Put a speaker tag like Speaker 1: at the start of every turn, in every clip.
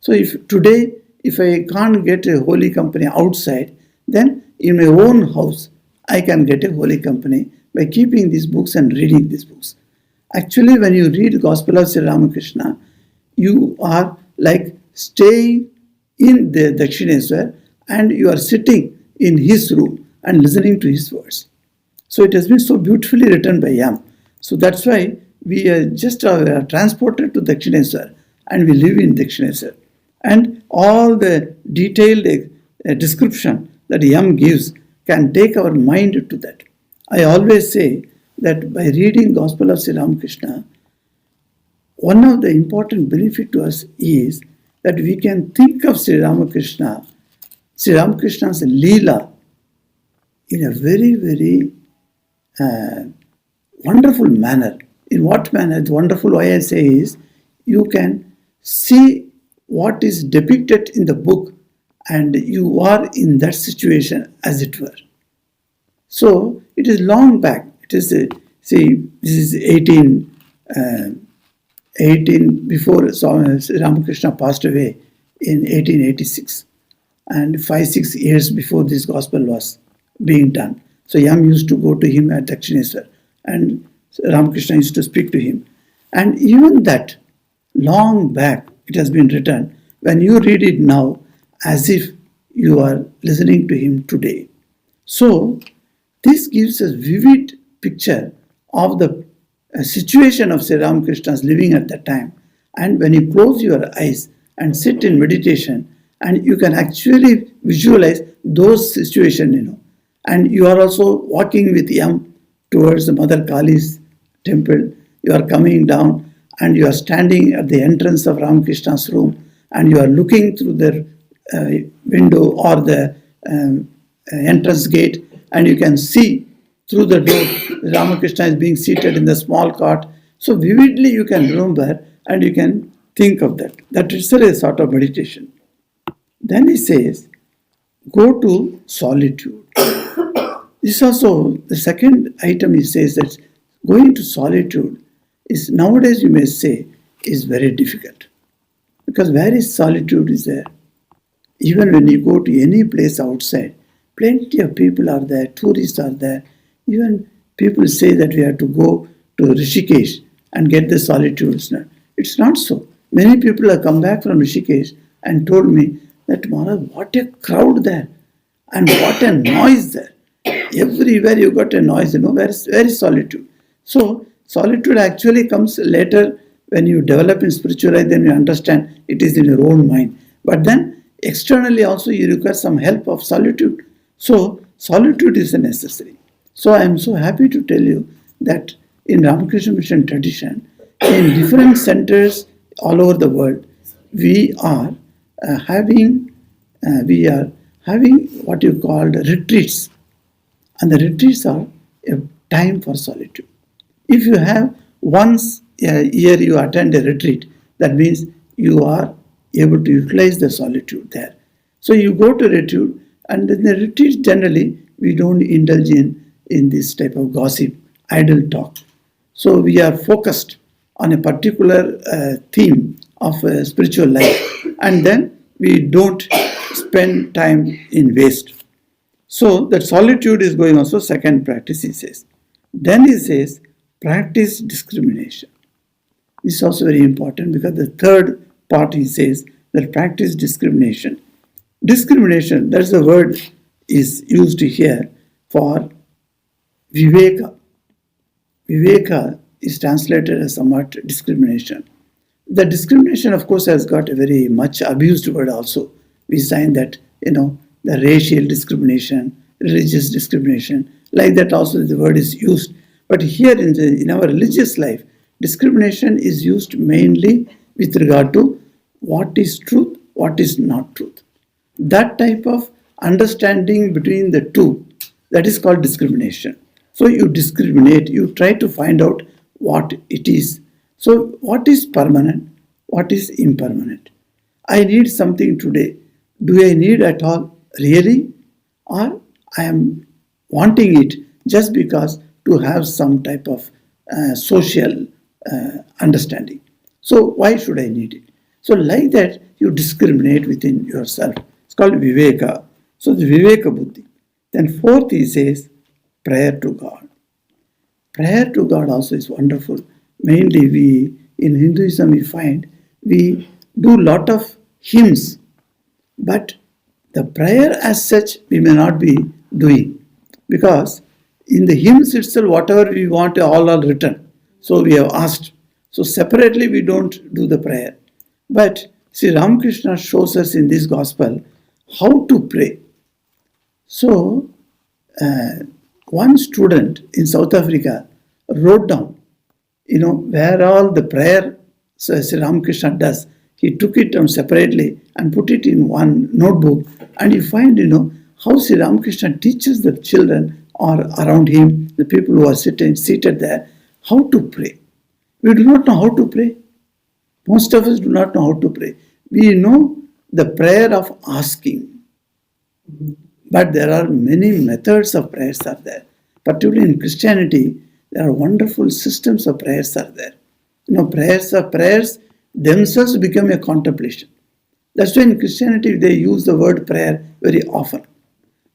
Speaker 1: So if I can't get a holy company outside, then in my own house, I can get a holy company by keeping these books and reading these books. Actually, when you read the Gospel of Sri Ramakrishna, you are like staying in the Dakshineswar and you are sitting in his room and listening to his words. So it has been so beautifully written by Yam. So that's why we are just transported to Dakshineswar and we live in Dakshineswar. And all the detailed description that Yam gives can take our mind to that. I always say that by reading Gospel of Sri Ramakrishna, one of the important benefit to us is that we can think of Sri Ramakrishna's Leela in a very, very wonderful manner. In what manner? It's wonderful, why I say is, you can see what is depicted in the book and you are in that situation as it were. So it is long back. It is, this is 18 before Swami Ramakrishna passed away in 1886 and 5-6 years before this gospel was being done. So Yam used to go to him at Dakshineswar and Ramakrishna used to speak to him. And even that, long back, it has been written, when you read it now, as if you are listening to him today. So this gives a vivid picture of the situation of Sri Ramakrishna's living at that time. And when you close your eyes and sit in meditation, and you can actually visualize those situations, and you are also walking with Yam towards the Mother Kali's temple. You are coming down and you are standing at the entrance of Ramakrishna's room and you are looking through the window or the entrance gate and you can see through the door Ramakrishna is being seated in the small cart. So vividly you can remember and you can think of that. That is a sort of meditation. Then he says, go to solitude. This also, the second item he says that going to solitude is nowadays you may say is very difficult. Because where is solitude is there? Even when you go to any place outside, plenty of people are there, tourists are there. Even people say that we have to go to Rishikesh and get the solitude. It's not so. Many people have come back from Rishikesh and told me that, Maharaj, what a crowd there and what a noise there. Everywhere you got a noise, where is solitude? So solitude actually comes later when you develop in spiritual life, then you understand it is in your own mind. But then externally also you require some help of solitude. So solitude is necessary. So I am so happy to tell you that in Ramakrishna Mission tradition, in different centers all over the world, we are having what you call retreats. And the retreats are a time for solitude. If you have once a year you attend a retreat, that means you are able to utilize the solitude there. So you go to retreat, and in the retreat generally we don't indulge in this type of gossip, idle talk. So we are focused on a particular theme of spiritual life, and then we don't spend time in waste. So that solitude is going on. So second practice he says. Then he says, practice discrimination. This is also very important because the third part he says that practice discrimination. Discrimination, that's the word is used here for viveka. Viveka is translated as somewhat discrimination. The discrimination, of course, has got a very much abused word also. We find that, the racial discrimination, religious discrimination, like that also the word is used. But here in our religious life, discrimination is used mainly with regard to what is truth, what is not truth. That type of understanding between the two, that is called discrimination. So you discriminate, you try to find out what it is. So what is permanent, what is impermanent? I need something today. Do I need at all really? Or I am wanting it just because to have some type of social understanding. So why should I need it? So like that, you discriminate within yourself. It's called Viveka. So the Viveka Buddhi. Then fourth, he says, prayer to God. Prayer to God also is wonderful. Mainly in Hinduism, we find we do lot of hymns, but the prayer as such we may not be doing, because in the hymns itself whatever we want all are written. So we have asked. So separately we don't do the prayer. But Sri Ramakrishna shows us in this gospel how to pray. So one student in South Africa wrote down, where all the prayer Sri Ramakrishna does. He took it down separately and put it in one notebook, and you find, how Sri Ramakrishna teaches the children or around him, the people who are seated there, how to pray. We do not know how to pray. Most of us do not know how to pray. We know the prayer of asking, but there are many methods of prayers are there. Particularly in Christianity, there are wonderful systems of prayers are there. Prayers themselves become a contemplation. That's why in Christianity they use the word prayer very often.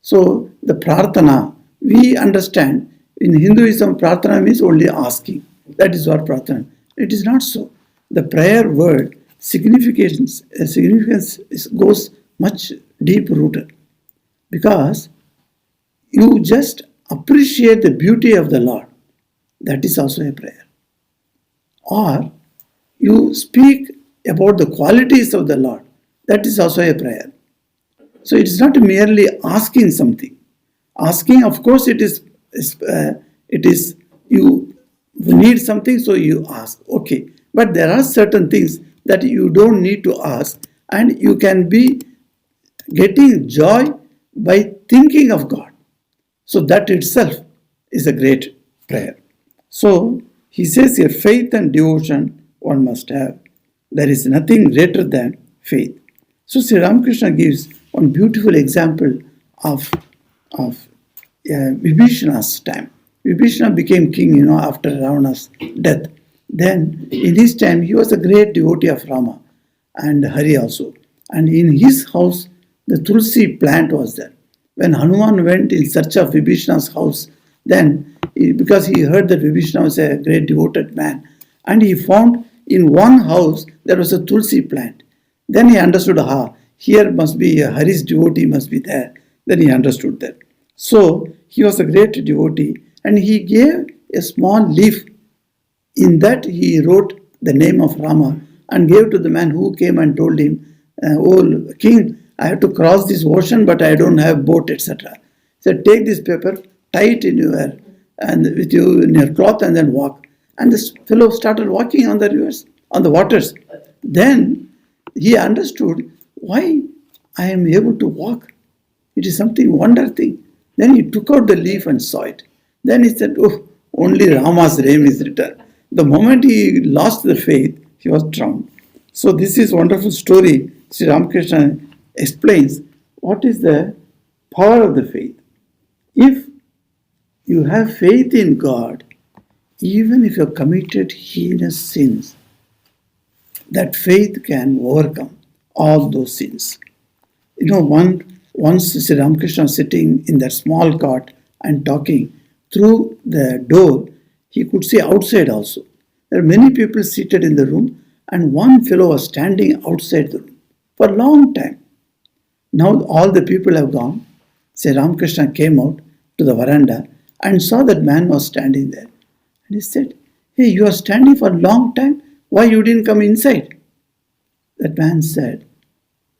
Speaker 1: So the prarthana, we understand in Hinduism, prarthana means only asking. That is what prarthana. It is not so. The prayer word significance goes much deep rooted, because you just appreciate the beauty of the Lord. That is also a prayer. Or you speak about the qualities of the Lord. That is also a prayer. So it is not merely asking something. Asking, of course, it is you need something, so you ask. Okay, but there are certain things that you don't need to ask, and you can be getting joy by thinking of God. So that itself is a great prayer. So he says here, faith and devotion one must have. There is nothing greater than faith. So Sri Ramakrishna gives one beautiful example of Vibhishana's time. Vibhishana became king, after Ravana's death. Then in his time, he was a great devotee of Rama and Hari also. And in his house, the Tulsi plant was there. When Hanuman went in search of Vibhishana's house, then because he heard that Vibhishana was a great devoted man, and he found in one house there was a Tulsi plant. Then he understood, here must be a Hari's devotee must be there. Then he understood that. So he was a great devotee, and he gave a small leaf. In that he wrote the name of Rama and gave to the man who came and told him, "Oh king, I have to cross this ocean, but I don't have boat, etc." He said, "Take this paper, tie it in your cloth, and then walk." And this fellow started walking on the rivers, on the waters. Then he understood why I am able to walk. It is something wonder thing. Then he took out the leaf and saw it. Then he said, "Oh, only Rama's name is written." The moment he lost the faith, he was drowned. So this is a wonderful story. Sri Ramakrishna explains what is the power of the faith. If you have faith in God, even if you have committed heinous sins, that faith can overcome all those sins. Once Sri Ramakrishna was sitting in that small cot and talking, through the door, he could see outside also. There are many people seated in the room, and one fellow was standing outside the room for a long time. Now all the people have gone. Sri Ramakrishna came out to the veranda and saw that man was standing there. And he said, "Hey, you are standing for a long time. Why you didn't come inside?" That man said,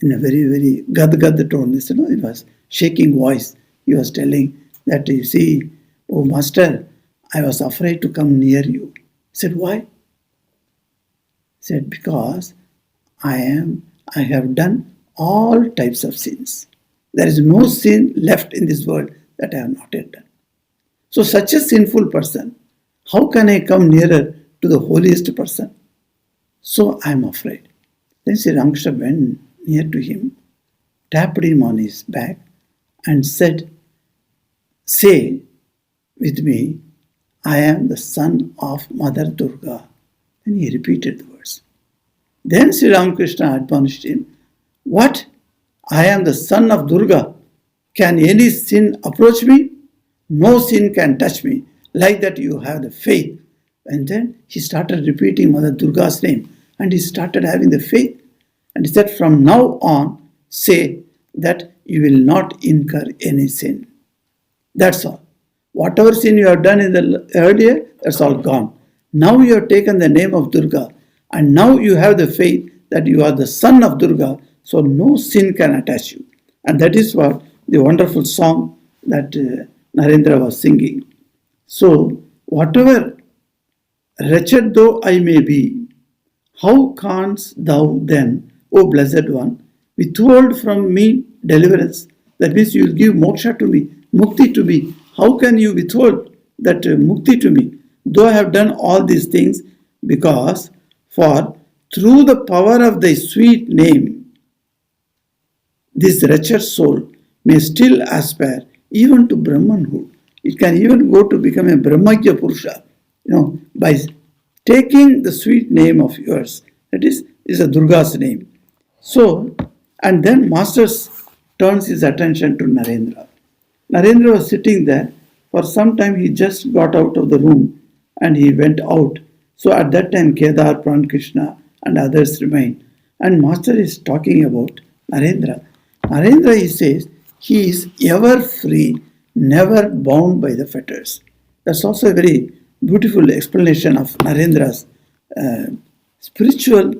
Speaker 1: in a very, very gad tone, it was shaking voice. He was telling that, "You see, oh master, I was afraid to come near you." He said, "Why?" He said, "Because I have done all types of sins. There is no sin left in this world that I have not yet done. So such a sinful person, how can I come nearer to the holiest person? So I am afraid." Then Sri Ramakrishna went near to him, tapped him on his back and said, "Say with me, I am the son of Mother Durga." And he repeated the words. Then Sri Ramakrishna admonished him, "What? I am the son of Durga. Can any sin approach me? No sin can touch me. Like that you have the faith." And then he started repeating Mother Durga's name and he started having the faith. And he said, "From now on, say that you will not incur any sin." That's all. Whatever sin you have done in the earlier, that's all gone. Now you have taken the name of Durga and now you have the faith that you are the son of Durga, so no sin can attach you. And that is what the wonderful song that Narendra was singing. So, whatever wretched though I may be, how canst thou then, O blessed one, withhold from me deliverance? That means you will give moksha to me, mukti to me. How can you withhold that mukti to me? Though I have done all these things, because for through the power of thy sweet name, this wretched soul may still aspire even to Brahmanhood. It can even go to become a Brahmagya Purusha, by taking the sweet name of yours. That is a Durga's name. So, and then Master turns his attention to Narendra. Narendra was sitting there. For some time he just got out of the room and he went out. So at that time Kedar, Prankrishna and others remained. And Master is talking about Narendra. Narendra, he says, he is ever free, never bound by the fetters. That's also a very beautiful explanation of Narendra's spiritual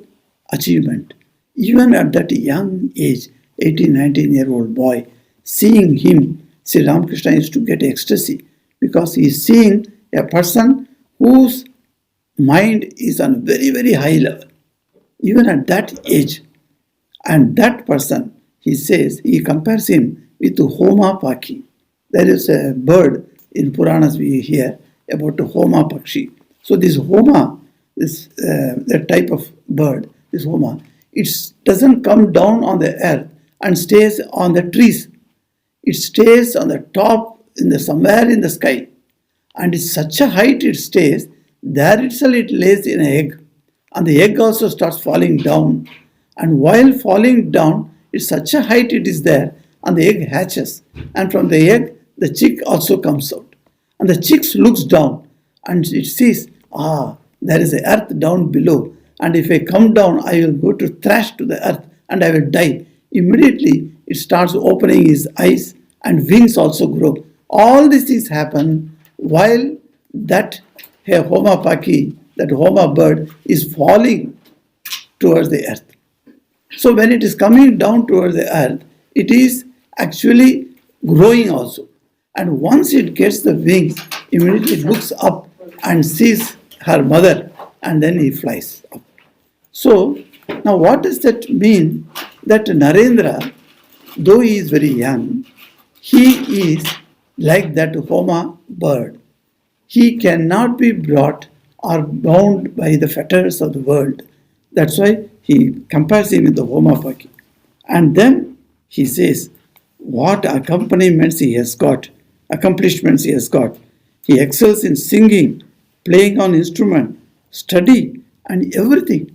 Speaker 1: achievement. Even at that young age, 18, 19-year-old boy, seeing him, Sri Ramakrishna used to get ecstasy because he is seeing a person whose mind is on a very, very high level, even at that age. And that person, he says, he compares him with Homa Paki. There is a bird in Puranas we hear about Homa Pakshi. So this Homa, that type of bird, this Homa, it doesn't come down on the earth and stays on the trees. It stays on the top, somewhere in the sky. And it's such a height it stays, there itself it lays in an egg. And the egg also starts falling down. And while falling down, it's such a height it is there, and the egg hatches. And from the egg, the chick also comes out. And the chick looks down and it sees, there is the earth down below. And if I come down, I will go to thrash to the earth and I will die. Immediately, it starts opening his eyes and wings also grow. All these things happen while that Homa Paki, that Homa bird, is falling towards the earth. So when it is coming down towards the earth, it is actually growing also. And once it gets the wings, immediately it looks up and sees her mother, and then he flies up. So, now what does that mean? That Narendra, though he is very young, he is like that Homa bird. He cannot be brought or bound by the fetters of the world. That's why he compares him with the Homa Paki. And then he says, what accomplishments he has got. He excels in singing, playing on instrument, study, and everything.